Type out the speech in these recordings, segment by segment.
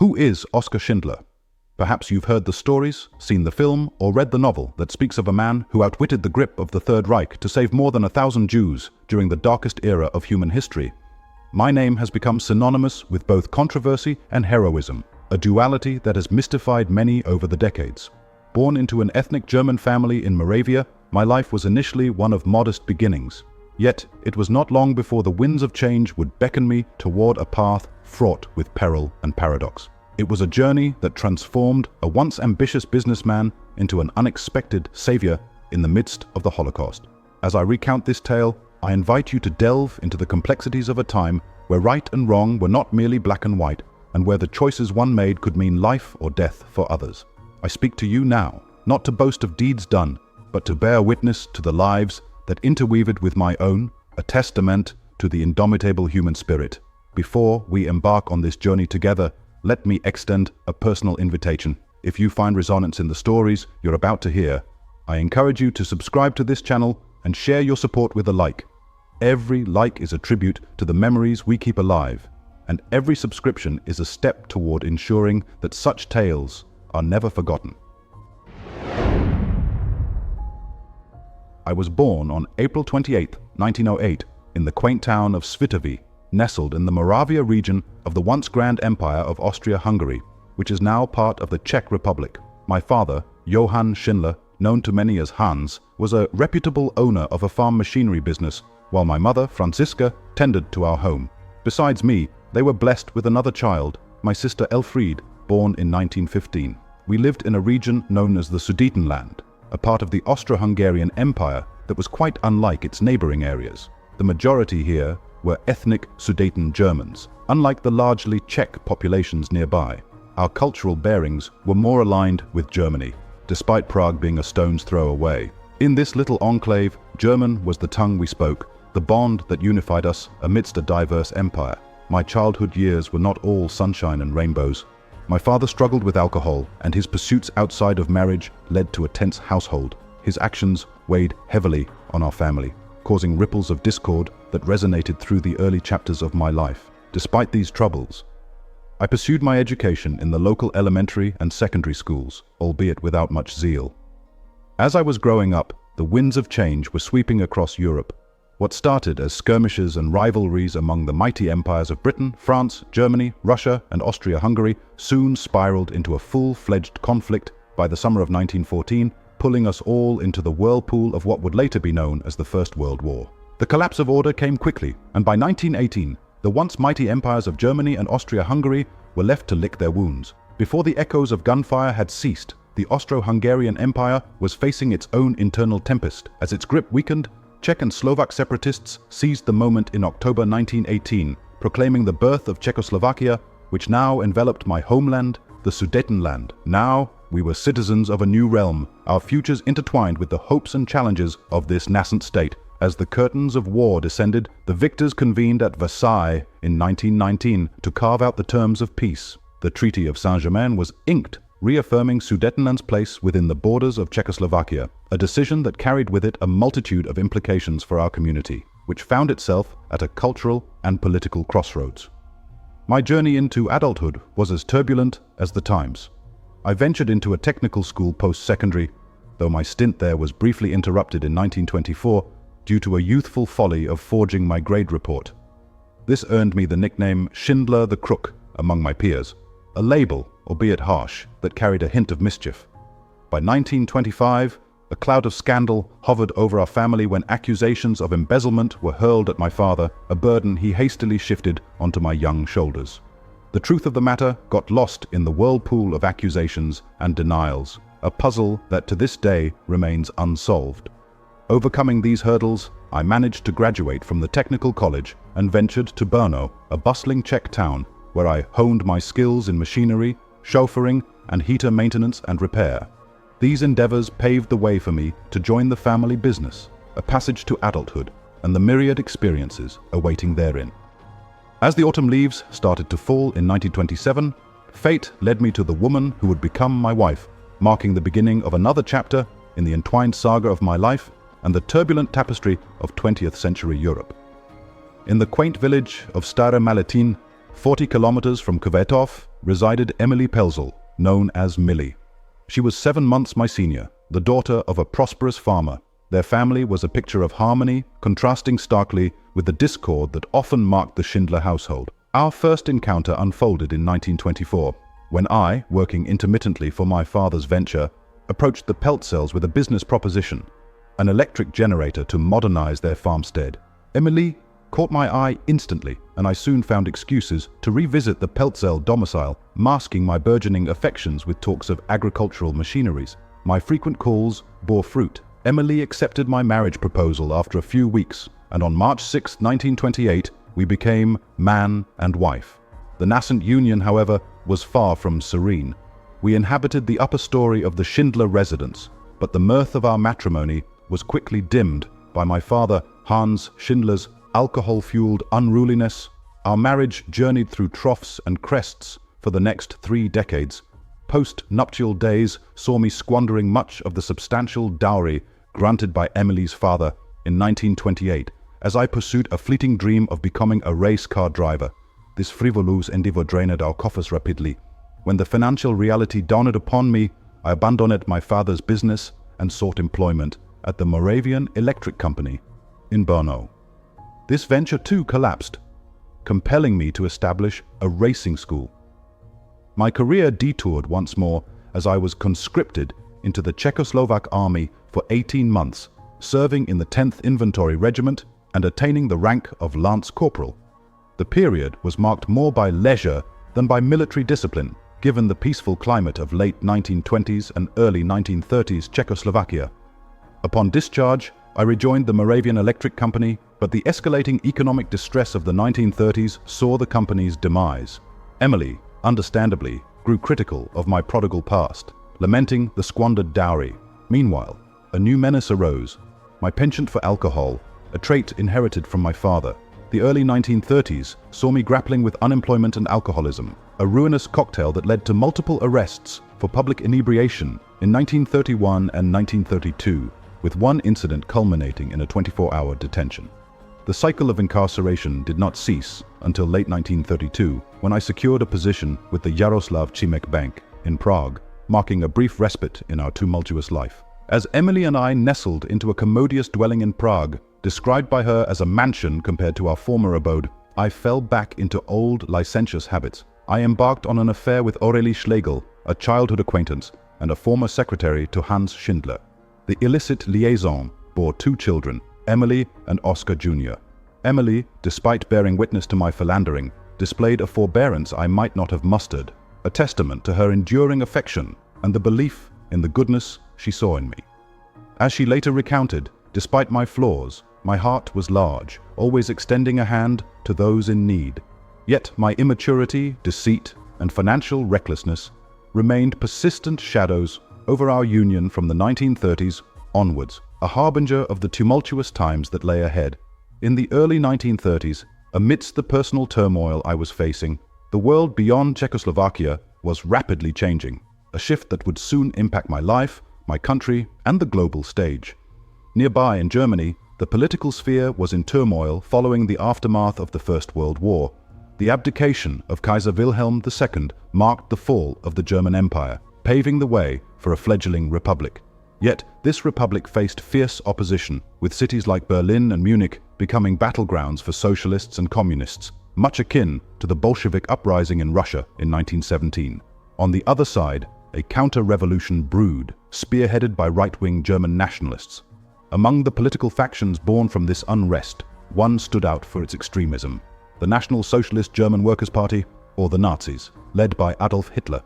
Who is Oskar Schindler? Perhaps you've heard the stories, seen the film, or read the novel that speaks of a man who outwitted the grip of the Third Reich to save more than 1,000 Jews during the darkest era of human history. My name has become synonymous with both controversy and heroism, a duality that has mystified many over the decades. Born into an ethnic German family in Moravia, my life was initially one of modest beginnings. Yet, it was not long before the winds of change would beckon me toward a path fraught with peril and paradox. It was a journey that transformed a once ambitious businessman into an unexpected savior in the midst of the Holocaust. As I recount this tale, I invite you to delve into the complexities of a time where right and wrong were not merely black and white, and where the choices one made could mean life or death for others. I speak to you now, not to boast of deeds done, but to bear witness to the lives that interweaved with my own, a testament to the indomitable human spirit. Before we embark on this journey together, let me extend a personal invitation. If you find resonance in the stories you're about to hear, I encourage you to subscribe to this channel and share your support with a like. Every like is a tribute to the memories we keep alive, and every subscription is a step toward ensuring that such tales are never forgotten. I was born on April 28, 1908, in the quaint town of Svitavy, nestled in the Moravia region of the once Grand Empire of Austria-Hungary, which is now part of the Czech Republic. My father, Johann Schindler, known to many as Hans, was a reputable owner of a farm machinery business, while my mother, Franziska, tended to our home. Besides me, they were blessed with another child, my sister Elfriede, born in 1915. We lived in a region known as the Sudetenland, a part of the Austro-Hungarian Empire that was quite unlike its neighboring areas. The majority here were ethnic Sudeten Germans, unlike the largely Czech populations nearby. Our cultural bearings were more aligned with Germany, despite Prague being a stone's throw away. In this little enclave, German was the tongue we spoke, the bond that unified us amidst a diverse empire. My childhood years were not all sunshine and rainbows. My father struggled with alcohol, and his pursuits outside of marriage led to a tense household. His actions weighed heavily on our family, causing ripples of discord that resonated through the early chapters of my life. Despite these troubles, I pursued my education in the local elementary and secondary schools, albeit without much zeal. As I was growing up, the winds of change were sweeping across Europe. What started as skirmishes and rivalries among the mighty empires of Britain, France, Germany, Russia, and Austria-Hungary soon spiraled into a full-fledged conflict by the summer of 1914, pulling us all into the whirlpool of what would later be known as the First World War. The collapse of order came quickly, and by 1918, the once mighty empires of Germany and Austria-Hungary were left to lick their wounds. Before the echoes of gunfire had ceased, the Austro-Hungarian Empire was facing its own internal tempest. As its grip weakened, Czech and Slovak separatists seized the moment in October 1918, proclaiming the birth of Czechoslovakia, which now enveloped my homeland, the Sudetenland. Now, we were citizens of a new realm, our futures intertwined with the hopes and challenges of this nascent state. As the curtains of war descended, the victors convened at Versailles in 1919 to carve out the terms of peace. The Treaty of Saint-Germain was inked, reaffirming Sudetenland's place within the borders of Czechoslovakia, a decision that carried with it a multitude of implications for our community, which found itself at a cultural and political crossroads. My journey into adulthood was as turbulent as the times. I ventured into a technical school post-secondary, though my stint there was briefly interrupted in 1924 due to a youthful folly of forging my grade report. This earned me the nickname Schindler the Crook among my peers, a label, albeit harsh, that carried a hint of mischief. By 1925, a cloud of scandal hovered over our family when accusations of embezzlement were hurled at my father, a burden he hastily shifted onto my young shoulders. The truth of the matter got lost in the whirlpool of accusations and denials, a puzzle that to this day remains unsolved. Overcoming these hurdles, I managed to graduate from the technical college and ventured to Brno, a bustling Czech town, where I honed my skills in machinery, chauffeuring, and heater maintenance and repair. These endeavors paved the way for me to join the family business, a passage to adulthood, and the myriad experiences awaiting therein. As the autumn leaves started to fall in 1927, fate led me to the woman who would become my wife, marking the beginning of another chapter in the entwined saga of my life and the turbulent tapestry of 20th century Europe. In the quaint village of Stare Maletin, 40 kilometers from Květov, resided Emily Pelzel, known as Millie. She was 7 months my senior, the daughter of a prosperous farmer. Their family was a picture of harmony, contrasting starkly with the discord that often marked the Schindler household. Our first encounter unfolded in 1924, when I, working intermittently for my father's venture, approached the Peltzels with a business proposition, an electric generator to modernize their farmstead. Emily caught my eye instantly, and I soon found excuses to revisit the Peltzel domicile, masking my burgeoning affections with talks of agricultural machineries. My frequent calls bore fruit. Emily accepted my marriage proposal after a few weeks, and on March 6, 1928, we became man and wife. The nascent union, however, was far from serene. We inhabited the upper story of the Schindler residence, but the mirth of our matrimony was quickly dimmed by my father Hans Schindler's alcohol-fueled unruliness. Our marriage journeyed through troughs and crests for the next 3 decades. Post-nuptial days saw me squandering much of the substantial dowry granted by Emily's father in 1928, as I pursued a fleeting dream of becoming a race car driver. This frivolous endeavor drained our coffers rapidly. When the financial reality dawned upon me, I abandoned my father's business and sought employment at the Moravian Electric Company in Brno. This venture too collapsed, compelling me to establish a racing school. My career detoured once more as I was conscripted into the Czechoslovak army for 18 months, serving in the 10th Inventory Regiment and attaining the rank of Lance Corporal. The period was marked more by leisure than by military discipline, given the peaceful climate of late 1920s and early 1930s Czechoslovakia. Upon discharge, I rejoined the Moravian Electric Company, but the escalating economic distress of the 1930s saw the company's demise. Emily, understandably, grew critical of my prodigal past, lamenting the squandered dowry. Meanwhile, a new menace arose: my penchant for alcohol, a trait inherited from my father. The early 1930s saw me grappling with unemployment and alcoholism, a ruinous cocktail that led to multiple arrests for public inebriation in 1931 and 1932, with one incident culminating in a 24-hour detention. The cycle of incarceration did not cease until late 1932, when I secured a position with the Jaroslav Cimek Bank in Prague, marking a brief respite in our tumultuous life. As Emily and I nestled into a commodious dwelling in Prague, described by her as a mansion compared to our former abode, I fell back into old licentious habits. I embarked on an affair with Aurelie Schlegel, a childhood acquaintance and a former secretary to Hans Schindler. The illicit liaison bore 2 children, Emily and Oskar Jr. Emily, despite bearing witness to my philandering, displayed a forbearance I might not have mustered, a testament to her enduring affection and the belief in the goodness she saw in me. As she later recounted, despite my flaws, my heart was large, always extending a hand to those in need. Yet my immaturity, deceit, and financial recklessness remained persistent shadows over our union from the 1930s onwards, a harbinger of the tumultuous times that lay ahead. In the early 1930s, amidst the personal turmoil I was facing, the world beyond Czechoslovakia was rapidly changing, a shift that would soon impact my life, my country, and the global stage. Nearby in Germany, the political sphere was in turmoil following the aftermath of the First World War. The abdication of Kaiser Wilhelm II marked the fall of the German Empire, paving the way for a fledgling republic. Yet this republic faced fierce opposition, with cities like Berlin and Munich becoming battlegrounds for socialists and communists, much akin to the Bolshevik uprising in Russia in 1917. On the other side, a counter-revolution brewed, spearheaded by right-wing German nationalists. Among the political factions born from this unrest, one stood out for its extremism: the National Socialist German Workers' Party, or the Nazis, led by Adolf Hitler.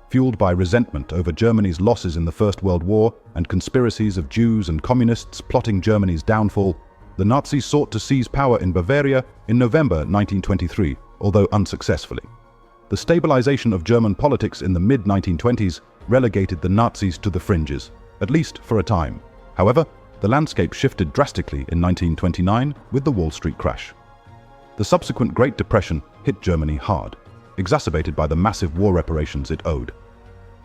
Fueled by resentment over Germany's losses in the First World War and conspiracies of Jews and communists plotting Germany's downfall, the Nazis sought to seize power in Bavaria in November 1923, although unsuccessfully. The stabilization of German politics in the mid-1920s relegated the Nazis to the fringes, at least for a time. However, the landscape shifted drastically in 1929 with the Wall Street crash. The subsequent Great Depression hit Germany hard, exacerbated by the massive war reparations it owed.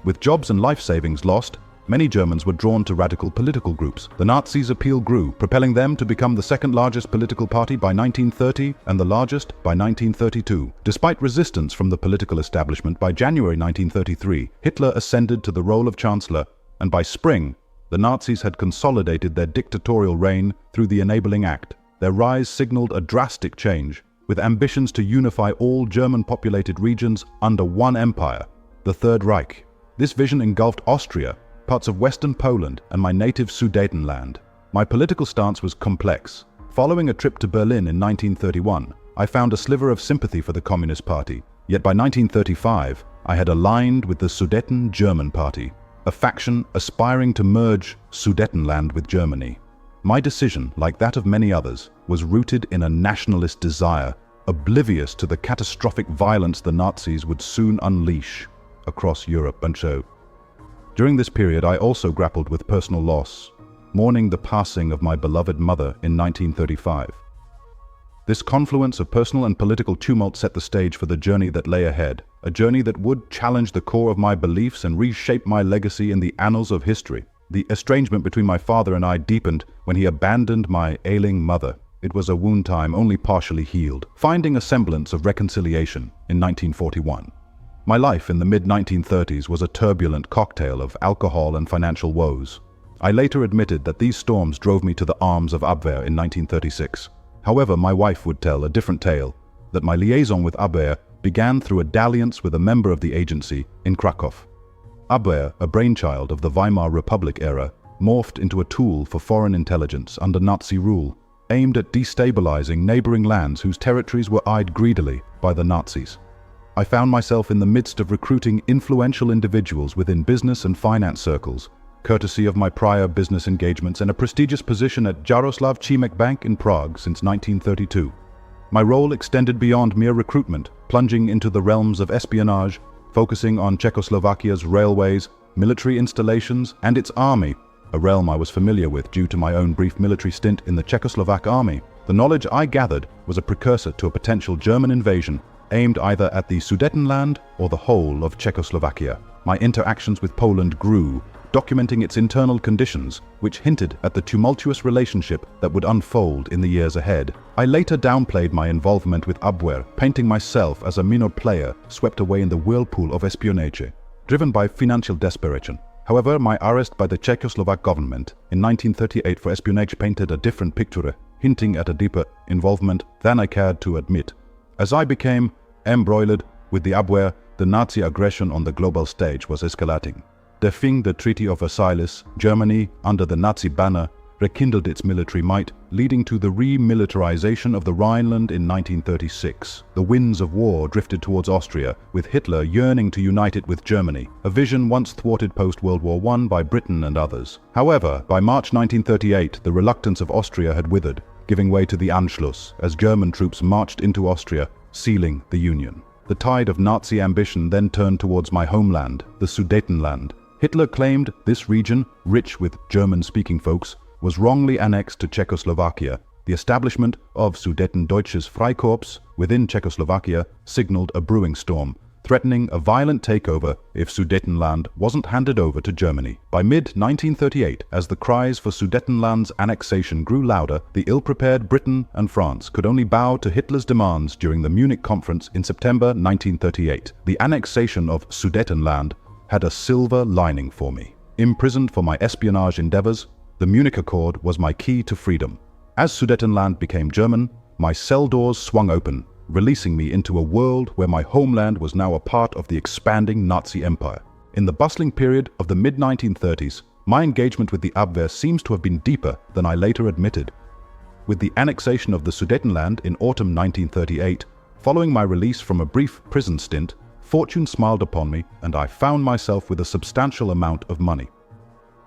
With jobs and life savings lost, Many Germans were drawn to radical political groups. The Nazis' appeal grew, propelling them to become the second largest political party by 1930 and the largest by 1932. Despite resistance from the political establishment, by January 1933, Hitler ascended to the role of chancellor, and by spring, the Nazis had consolidated their dictatorial reign through the Enabling Act. Their rise signaled a drastic change, with ambitions to unify all German-populated regions under one empire, the Third Reich. This vision engulfed Austria, parts of Western Poland, and my native Sudetenland. My political stance was complex. Following a trip to Berlin in 1931, I found a sliver of sympathy for the Communist Party. Yet by 1935, I had aligned with the Sudeten German Party, a faction aspiring to merge Sudetenland with Germany. My decision, like that of many others, was rooted in a nationalist desire, oblivious to the catastrophic violence the Nazis would soon unleash across Europe. And so, during this period, I also grappled with personal loss, mourning the passing of my beloved mother in 1935. This confluence of personal and political tumult set the stage for the journey that lay ahead, a journey that would challenge the core of my beliefs and reshape my legacy in the annals of history. The estrangement between my father and I deepened when he abandoned my ailing mother. It was a wound time only partially healed, finding a semblance of reconciliation in 1941. My life in the mid-1930s was a turbulent cocktail of alcohol and financial woes. I later admitted that these storms drove me to the arms of Abwehr in 1936. However, my wife would tell a different tale, that my liaison with Abwehr began through a dalliance with a member of the agency in Krakow. Abwehr, a brainchild of the Weimar Republic era, morphed into a tool for foreign intelligence under Nazi rule, aimed at destabilizing neighboring lands whose territories were eyed greedily by the Nazis. I found myself in the midst of recruiting influential individuals within business and finance circles, courtesy of my prior business engagements and a prestigious position at Jaroslav Cimek Bank in Prague since 1932. My role extended beyond mere recruitment, plunging into the realms of espionage, focusing on Czechoslovakia's railways, military installations, and its army, a realm I was familiar with due to my own brief military stint in the Czechoslovak army. The knowledge I gathered was a precursor to a potential German invasion aimed either at the Sudetenland or the whole of Czechoslovakia. My interactions with Poland grew, documenting its internal conditions, which hinted at the tumultuous relationship that would unfold in the years ahead. I later downplayed my involvement with Abwehr, painting myself as a minor player swept away in the whirlpool of espionage, driven by financial desperation. However, my arrest by the Czechoslovak government in 1938 for espionage painted a different picture, hinting at a deeper involvement than I cared to admit. As I became embroiled with the Abwehr, the Nazi aggression on the global stage was escalating. Defying the Treaty of Versailles, Germany, under the Nazi banner, rekindled its military might, leading to the remilitarization of the Rhineland in 1936. The winds of war drifted towards Austria, with Hitler yearning to unite it with Germany, a vision once thwarted post-World War I by Britain and others. However, by March 1938, the reluctance of Austria had withered, giving way to the Anschluss as German troops marched into Austria, sealing the Union. The tide of Nazi ambition then turned towards my homeland, the Sudetenland. Hitler claimed this region, rich with German-speaking folks, was wrongly annexed to Czechoslovakia. The establishment of Sudetendeutsches Freikorps within Czechoslovakia signaled a brewing storm, threatening a violent takeover if Sudetenland wasn't handed over to Germany. By mid-1938, as the cries for Sudetenland's annexation grew louder, the ill-prepared Britain and France could only bow to Hitler's demands during the Munich Conference in September 1938. The annexation of Sudetenland had a silver lining for me. Imprisoned for my espionage endeavors, the Munich Accord was my key to freedom. As Sudetenland became German, my cell doors swung open, releasing me into a world where my homeland was now a part of the expanding Nazi Empire. In the bustling period of the mid-1930s, my engagement with the Abwehr seems to have been deeper than I later admitted. With the annexation of the Sudetenland in autumn 1938, following my release from a brief prison stint, fortune smiled upon me and I found myself with a substantial amount of money.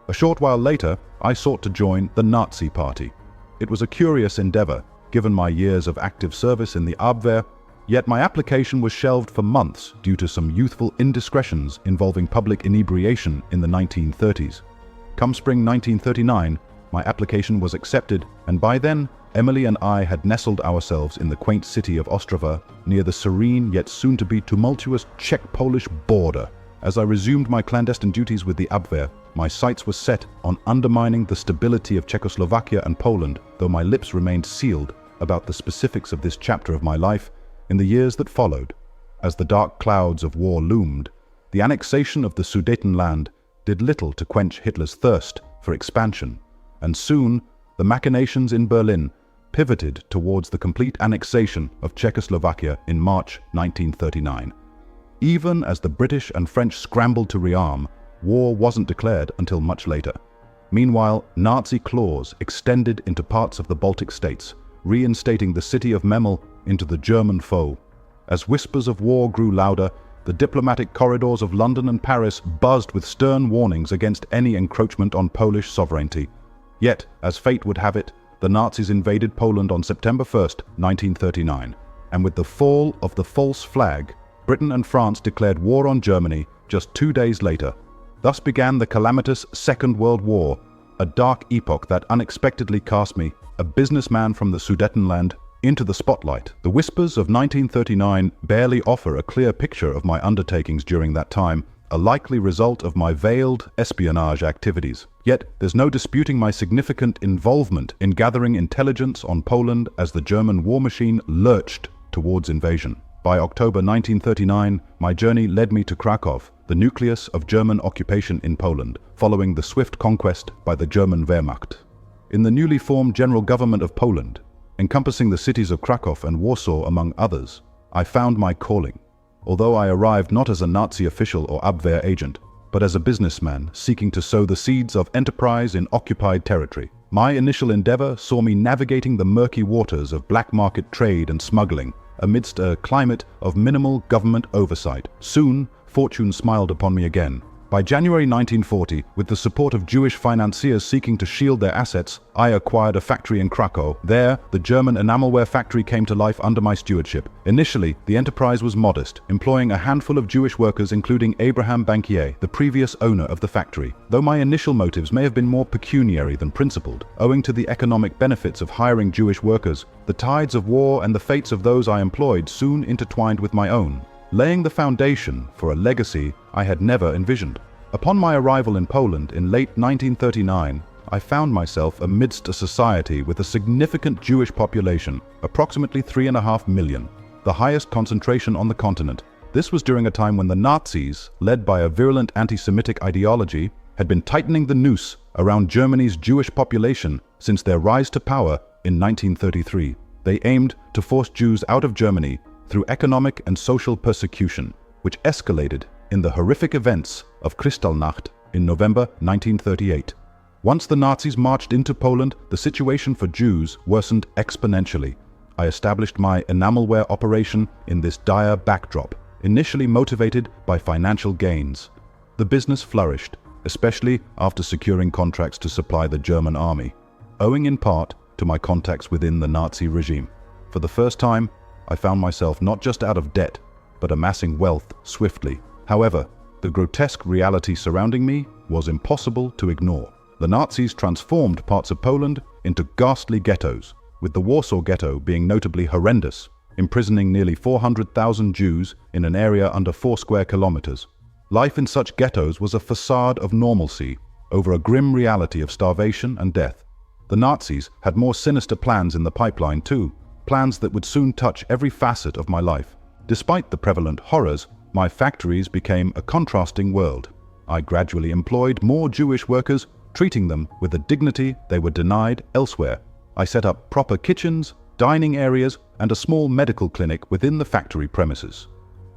A short while later, I sought to join the Nazi Party. It was a curious endeavor, given my years of active service in the Abwehr, yet my application was shelved for months due to some youthful indiscretions involving public inebriation in the 1930s. Come spring 1939, my application was accepted, and by then, Emily and I had nestled ourselves in the quaint city of Ostrava, near the serene yet soon-to-be tumultuous Czech-Polish border. As I resumed my clandestine duties with the Abwehr, my sights were set on undermining the stability of Czechoslovakia and Poland, though my lips remained sealed about the specifics of this chapter of my life in the years that followed. As the dark clouds of war loomed, the annexation of the Sudetenland did little to quench Hitler's thirst for expansion, and soon the machinations in Berlin pivoted towards the complete annexation of Czechoslovakia in March 1939. Even as the British and French scrambled to rearm, war wasn't declared until much later. Meanwhile, Nazi claws extended into parts of the Baltic states, reinstating the city of Memel into the German foe. As whispers of war grew louder, the diplomatic corridors of London and Paris buzzed with stern warnings against any encroachment on Polish sovereignty. Yet, as fate would have it, the Nazis invaded Poland on September 1st, 1939, and with the fall of the false flag, Britain and France declared war on Germany just 2 days later. Thus began the calamitous Second World War, a dark epoch that unexpectedly cast me, a businessman from the Sudetenland, into the spotlight. The whispers of 1939 barely offer a clear picture of my undertakings during that time, a likely result of my veiled espionage activities. Yet there's no disputing my significant involvement in gathering intelligence on Poland as the German war machine lurched towards invasion. By October 1939, my journey led me to Krakow, the nucleus of German occupation in Poland, following the swift conquest by the German Wehrmacht. In the newly formed General Government of Poland, encompassing the cities of Krakow and Warsaw among others, I found my calling. Although I arrived not as a Nazi official or Abwehr agent, but as a businessman seeking to sow the seeds of enterprise in occupied territory. My initial endeavor saw me navigating the murky waters of black market trade and smuggling, amidst a climate of minimal government oversight. Soon, fortune smiled upon me again. By January 1940, with the support of Jewish financiers seeking to shield their assets, I acquired a factory in Krakow. There, the German enamelware factory came to life under my stewardship. Initially, the enterprise was modest, employing a handful of Jewish workers including Abraham Bankier, the previous owner of the factory. Though my initial motives may have been more pecuniary than principled, owing to the economic benefits of hiring Jewish workers, the tides of war and the fates of those I employed soon intertwined with my own, laying the foundation for a legacy I had never envisioned. Upon my arrival in Poland in late 1939, I found myself amidst a society with a significant Jewish population, approximately 3.5 million, the highest concentration on the continent. This was during a time when the Nazis, led by a virulent anti-Semitic ideology, had been tightening the noose around Germany's Jewish population since their rise to power in 1933. They aimed to force Jews out of Germany through economic and social persecution, which escalated in the horrific events of Kristallnacht in November 1938. Once the Nazis marched into Poland, the situation for Jews worsened exponentially. I established my enamelware operation in this dire backdrop, initially motivated by financial gains. The business flourished, especially after securing contracts to supply the German army, owing in part to my contacts within the Nazi regime. For the first time, I found myself not just out of debt, but amassing wealth swiftly. However, the grotesque reality surrounding me was impossible to ignore. The Nazis transformed parts of Poland into ghastly ghettos, with the Warsaw Ghetto being notably horrendous, imprisoning nearly 400,000 Jews in an area under 4 square kilometers. Life in such ghettos was a facade of normalcy over a grim reality of starvation and death. The Nazis had more sinister plans in the pipeline too, plans that would soon touch every facet of my life. Despite the prevalent horrors, my factories became a contrasting world. I gradually employed more Jewish workers, treating them with the dignity they were denied elsewhere. I set up proper kitchens, dining areas, and a small medical clinic within the factory premises.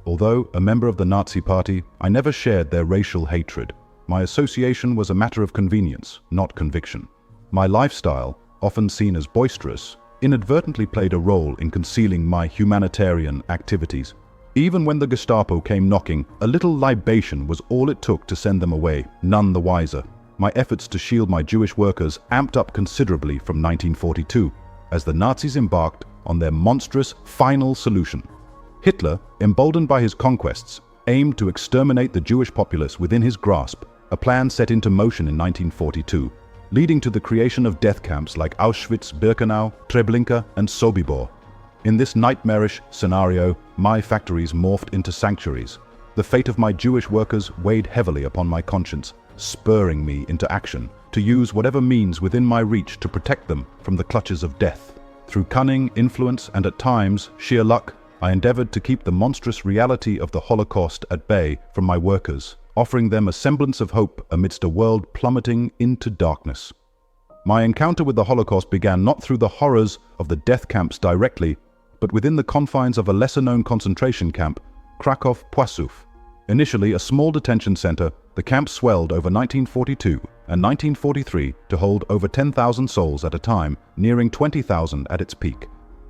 Although a member of the Nazi Party, I never shared their racial hatred. My association was a matter of convenience, not conviction. My lifestyle, often seen as boisterous, inadvertently played a role in concealing my humanitarian activities. Even when the Gestapo came knocking, a little libation was all it took to send them away, none the wiser. My efforts to shield my Jewish workers amped up considerably from 1942, as the Nazis embarked on their monstrous final solution. Hitler, emboldened by his conquests, aimed to exterminate the Jewish populace within his grasp, a plan set into motion in 1942, leading to the creation of death camps like Auschwitz, Birkenau, Treblinka, and Sobibor. In this nightmarish scenario, my factories morphed into sanctuaries. The fate of my Jewish workers weighed heavily upon my conscience, spurring me into action, to use whatever means within my reach to protect them from the clutches of death. Through cunning, influence, and at times, sheer luck, I endeavored to keep the monstrous reality of the Holocaust at bay from my workers, offering them a semblance of hope amidst a world plummeting into darkness. My encounter with the Holocaust began not through the horrors of the death camps directly, but within the confines of a lesser-known concentration camp, Kraków-Płaczów. Initially a small detention center, the camp swelled over 1942 and 1943 to hold over 10,000 souls at a time, nearing 20,000 at its peak.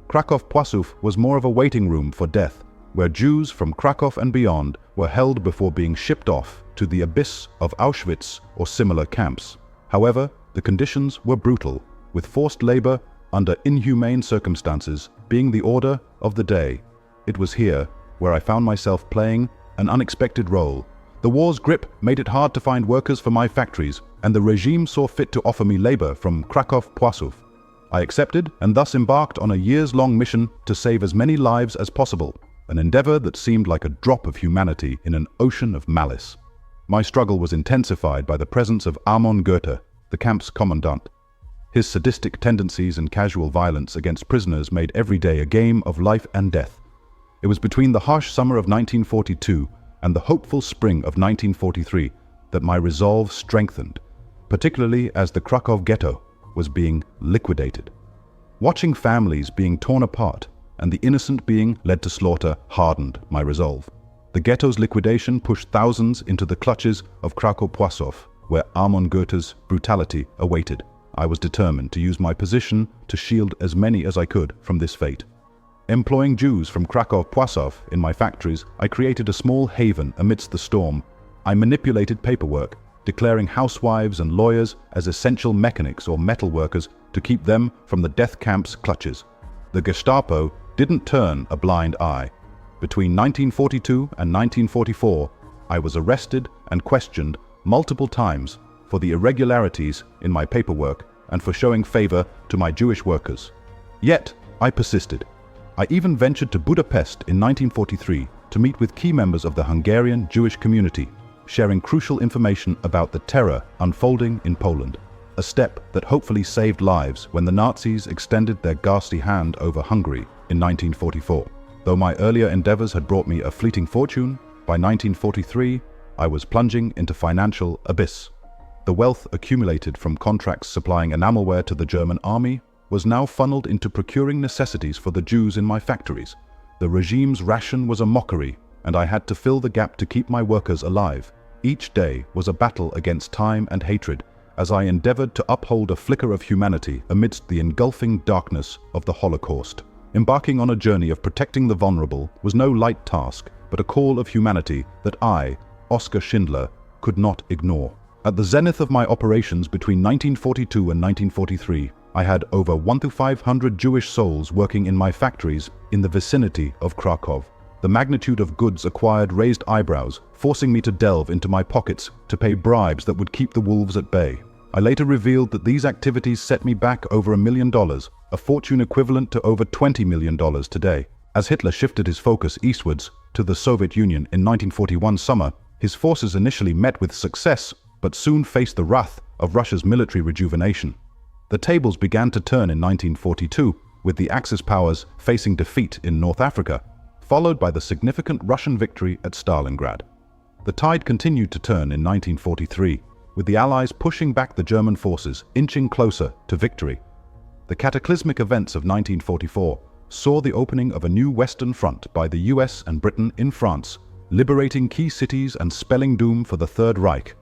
Kraków-Płaczów was more of a waiting room for death, where Jews from Kraków and beyond were held before being shipped off to the abyss of Auschwitz or similar camps. However, the conditions were brutal, with forced labor under inhumane circumstances being the order of the day. It was here where I found myself playing an unexpected role. The war's grip made it hard to find workers for my factories, and the regime saw fit to offer me labor from Kraków-Płaczów. I accepted and thus embarked on a years-long mission to save as many lives as possible, an endeavor that seemed like a drop of humanity in an ocean of malice. My struggle was intensified by the presence of Amon Goethe, the camp's commandant. His sadistic tendencies and casual violence against prisoners made every day a game of life and death. It was between the harsh summer of 1942 and the hopeful spring of 1943 that my resolve strengthened, particularly as the Kraków ghetto was being liquidated. Watching families being torn apart and the innocent being led to slaughter hardened my resolve. The ghetto's liquidation pushed thousands into the clutches of Kraków-Płaczów, where Amon Goethe's brutality awaited. I was determined to use my position to shield as many as I could from this fate. Employing Jews from Kraków-Płaczów in my factories, I created a small haven amidst the storm. I manipulated paperwork, declaring housewives and lawyers as essential mechanics or metal workers to keep them from the death camp's clutches. The Gestapo didn't turn a blind eye. Between 1942 and 1944, I was arrested and questioned multiple times for the irregularities in my paperwork and for showing favor to my Jewish workers. Yet, I persisted. I even ventured to Budapest in 1943 to meet with key members of the Hungarian Jewish community, sharing crucial information about the terror unfolding in Poland, a step that hopefully saved lives when the Nazis extended their ghastly hand over Hungary in 1944. Though my earlier endeavors had brought me a fleeting fortune, by 1943, I was plunging into financial abyss. The wealth accumulated from contracts supplying enamelware to the German army was now funneled into procuring necessities for the Jews in my factories. The regime's ration was a mockery, and I had to fill the gap to keep my workers alive. Each day was a battle against time and hatred, as I endeavored to uphold a flicker of humanity amidst the engulfing darkness of the Holocaust. Embarking on a journey of protecting the vulnerable was no light task, but a call of humanity that I, Oskar Schindler, could not ignore. At the zenith of my operations between 1942 and 1943, I had over 1,500 Jewish souls working in my factories in the vicinity of Kraków. The magnitude of goods acquired raised eyebrows, forcing me to delve into my pockets to pay bribes that would keep the wolves at bay. I later revealed that these activities set me back over $1 million, a fortune equivalent to over $20 million today. As Hitler shifted his focus eastwards to the Soviet Union in 1941 summer, his forces initially met with success, but soon faced the wrath of Russia's military rejuvenation. The tables began to turn in 1942, with the Axis powers facing defeat in North Africa, followed by the significant Russian victory at Stalingrad. The tide continued to turn in 1943, with the Allies pushing back the German forces, inching closer to victory. The cataclysmic events of 1944 saw the opening of a new Western Front by the US and Britain in France, liberating key cities and spelling doom for the Third Reich.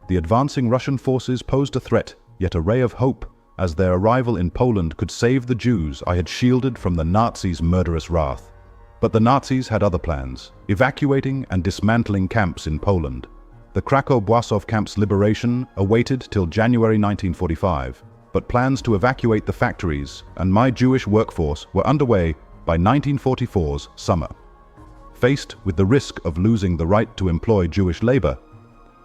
The advancing Russian forces posed a threat, yet a ray of hope, as their arrival in Poland could save the Jews I had shielded from the Nazis' murderous wrath. But the Nazis had other plans, evacuating and dismantling camps in Poland. The Kraków-Płaczów camp's liberation awaited till January 1945, but plans to evacuate the factories and my Jewish workforce were underway by 1944's summer. Faced with the risk of losing the right to employ Jewish labor,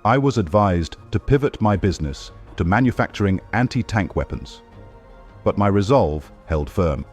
I was advised to pivot my business to manufacturing anti-tank weapons. But my resolve held firm.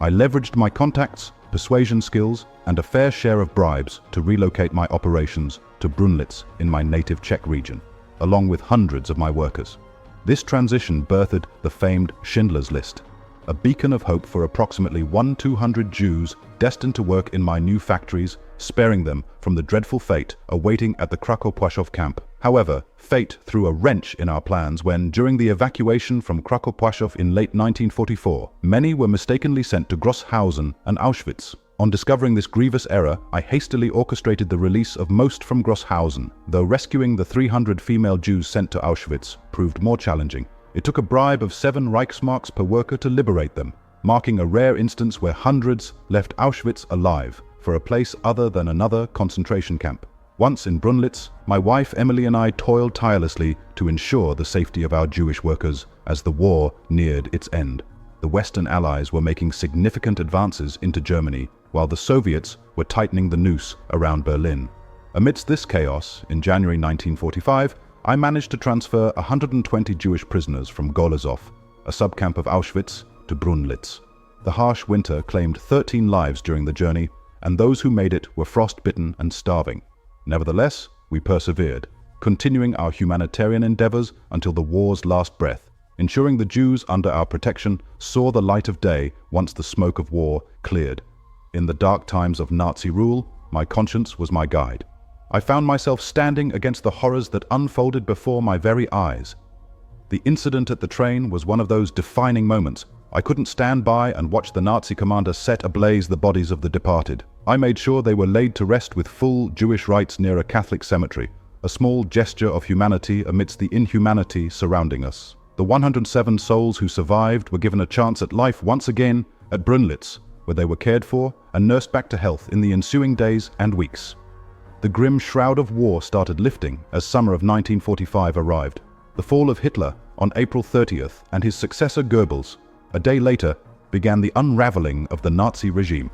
I leveraged my contacts, persuasion skills, and a fair share of bribes to relocate my operations to Brunlitz in my native Czech region, along with hundreds of my workers. This transition birthed the famed Schindler's List, a beacon of hope for approximately 200 Jews destined to work in my new factories, sparing them from the dreadful fate awaiting at the Kraków-Płaszów camp. However, fate threw a wrench in our plans when, during the evacuation from Kraków-Płaszów in late 1944, many were mistakenly sent to Grosshausen and Auschwitz. On discovering this grievous error, I hastily orchestrated the release of most from Grosshausen, though rescuing the 300 female Jews sent to Auschwitz proved more challenging. It took a bribe of 7 Reichsmarks per worker to liberate them, marking a rare instance where hundreds left Auschwitz alive for a place other than another concentration camp. Once in Brunlitz, my wife Emily and I toiled tirelessly to ensure the safety of our Jewish workers as the war neared its end. The Western Allies were making significant advances into Germany, while the Soviets were tightening the noose around Berlin. Amidst this chaos, in January 1945, I managed to transfer 120 Jewish prisoners from Golazov, a subcamp of Auschwitz, to Brunlitz. The harsh winter claimed 13 lives during the journey, and those who made it were frostbitten and starving. Nevertheless, we persevered, continuing our humanitarian endeavors until the war's last breath, ensuring the Jews under our protection saw the light of day once the smoke of war cleared. In the dark times of Nazi rule, my conscience was my guide. I found myself standing against the horrors that unfolded before my very eyes. The incident at the train was one of those defining moments. I couldn't stand by and watch the Nazi commander set ablaze the bodies of the departed. I made sure they were laid to rest with full Jewish rites near a Catholic cemetery, a small gesture of humanity amidst the inhumanity surrounding us. The 107 souls who survived were given a chance at life once again at Brunlitz, where they were cared for and nursed back to health in the ensuing days and weeks. The grim shroud of war started lifting as summer of 1945 arrived. The fall of Hitler on April 30th and his successor Goebbels, a day later, began the unraveling of the Nazi regime.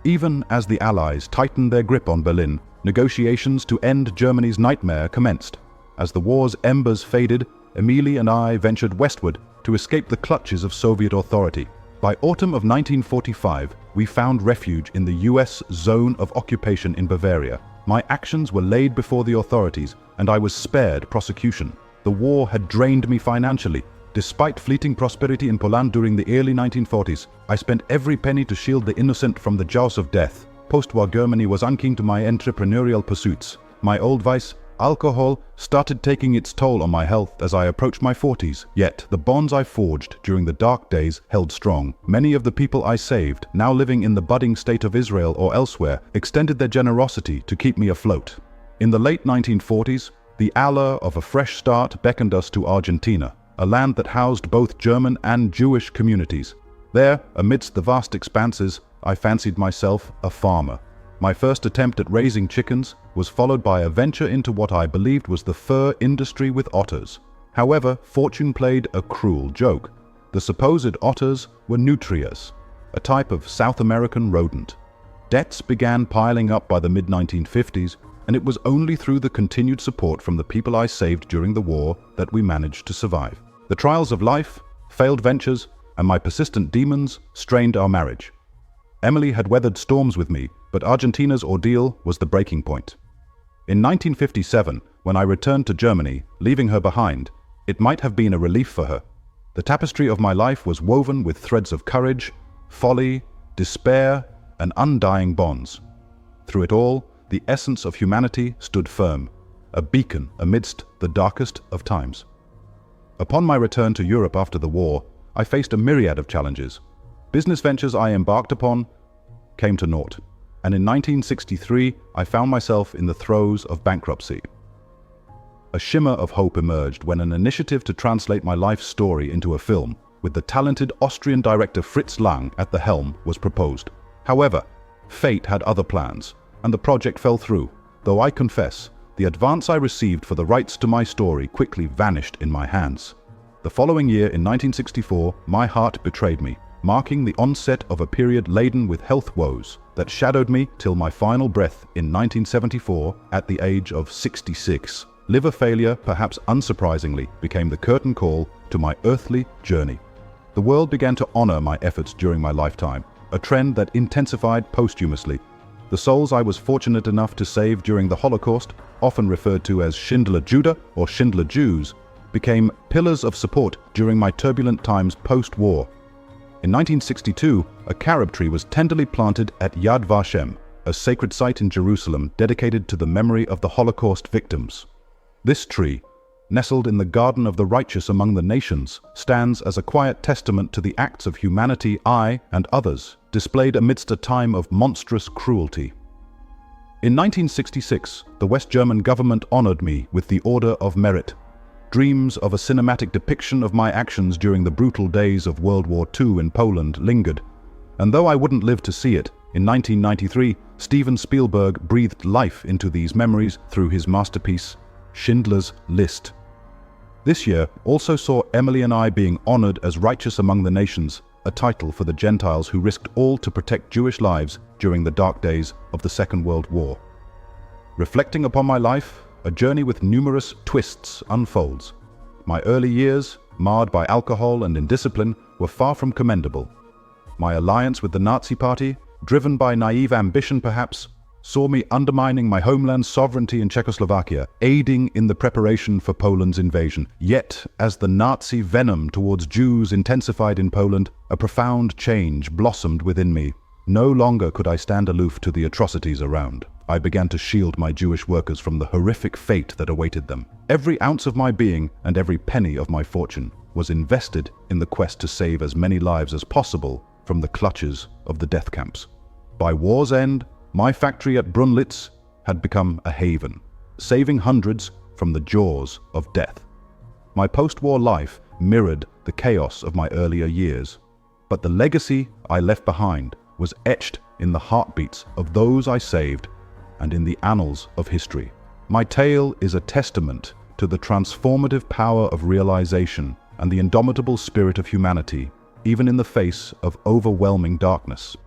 Even as the Allies tightened their grip on Berlin, negotiations to end Germany's nightmare commenced. As the war's embers faded, Emily and I ventured westward to escape the clutches of Soviet authority. By autumn of 1945, we found refuge in the US zone of occupation in Bavaria. My actions were laid before the authorities, and I was spared prosecution. The war had drained me financially. Despite fleeting prosperity in Poland during the early 1940s, I spent every penny to shield the innocent from the jaws of death. Post-war Germany was unkeen to my entrepreneurial pursuits. My old vice, alcohol, started taking its toll on my health as I approached my 40s. Yet, the bonds I forged during the dark days held strong. Many of the people I saved, now living in the budding state of Israel or elsewhere, extended their generosity to keep me afloat. In the late 1940s, the allure of a fresh start beckoned us to Argentina, a land that housed both German and Jewish communities. There, amidst the vast expanses, I fancied myself a farmer. My first attempt at raising chickens was followed by a venture into what I believed was the fur industry with otters. However, fortune played a cruel joke. The supposed otters were nutrias, a type of South American rodent. Debts began piling up by the mid-1950s, and it was only through the continued support from the people I saved during the war that we managed to survive. The trials of life, failed ventures, and my persistent demons strained our marriage. Emily had weathered storms with me, but Argentina's ordeal was the breaking point. In 1957, when I returned to Germany, leaving her behind, it might have been a relief for her. The tapestry of my life was woven with threads of courage, folly, despair, and undying bonds. Through it all, the essence of humanity stood firm, a beacon amidst the darkest of times. Upon my return to Europe after the war, I faced a myriad of challenges. Business ventures I embarked upon came to naught, and in 1963 I found myself in the throes of bankruptcy. A shimmer of hope emerged when an initiative to translate my life story into a film, with the talented Austrian director Fritz Lang at the helm, was proposed. However, fate had other plans, and the project fell through, though I confess, the advance I received for the rights to my story quickly vanished in my hands. The following year, in 1964, my heart betrayed me, marking the onset of a period laden with health woes that shadowed me till my final breath in 1974 at the age of 66. Liver failure, perhaps unsurprisingly, became the curtain call to my earthly journey. The world began to honor my efforts during my lifetime, a trend that intensified posthumously. The souls I was fortunate enough to save during the Holocaust, often referred to as Schindler Judah or Schindler Jews, became pillars of support during my turbulent times post-war. In 1962, a carob tree was tenderly planted at Yad Vashem, a sacred site in Jerusalem dedicated to the memory of the Holocaust victims. This tree, nestled in the garden of the righteous among the nations, stands as a quiet testament to the acts of humanity I and others displayed amidst a time of monstrous cruelty. In 1966, the West German government honored me with the Order of Merit. Dreams of a cinematic depiction of my actions during the brutal days of World War II in Poland lingered, and though I wouldn't live to see it, in 1993, Steven Spielberg breathed life into these memories through his masterpiece, Schindler's List. This year also saw Emily and I being honored as righteous among the nations, a title for the Gentiles who risked all to protect Jewish lives during the dark days of the Second World War. Reflecting upon my life, a journey with numerous twists unfolds. My early years, marred by alcohol and indiscipline, were far from commendable. My alliance with the Nazi Party, driven by naive ambition perhaps, saw me undermining my homeland's sovereignty in Czechoslovakia, aiding in the preparation for Poland's invasion. Yet, as the Nazi venom towards Jews intensified in Poland, a profound change blossomed within me. No longer could I stand aloof to the atrocities around. I began to shield my Jewish workers from the horrific fate that awaited them. Every ounce of my being and every penny of my fortune was invested in the quest to save as many lives as possible from the clutches of the death camps. By war's end, my factory at Brunlitz had become a haven, saving hundreds from the jaws of death. My post-war life mirrored the chaos of my earlier years, but the legacy I left behind was etched in the heartbeats of those I saved and in the annals of history. My tale is a testament to the transformative power of realization and the indomitable spirit of humanity, even in the face of overwhelming darkness.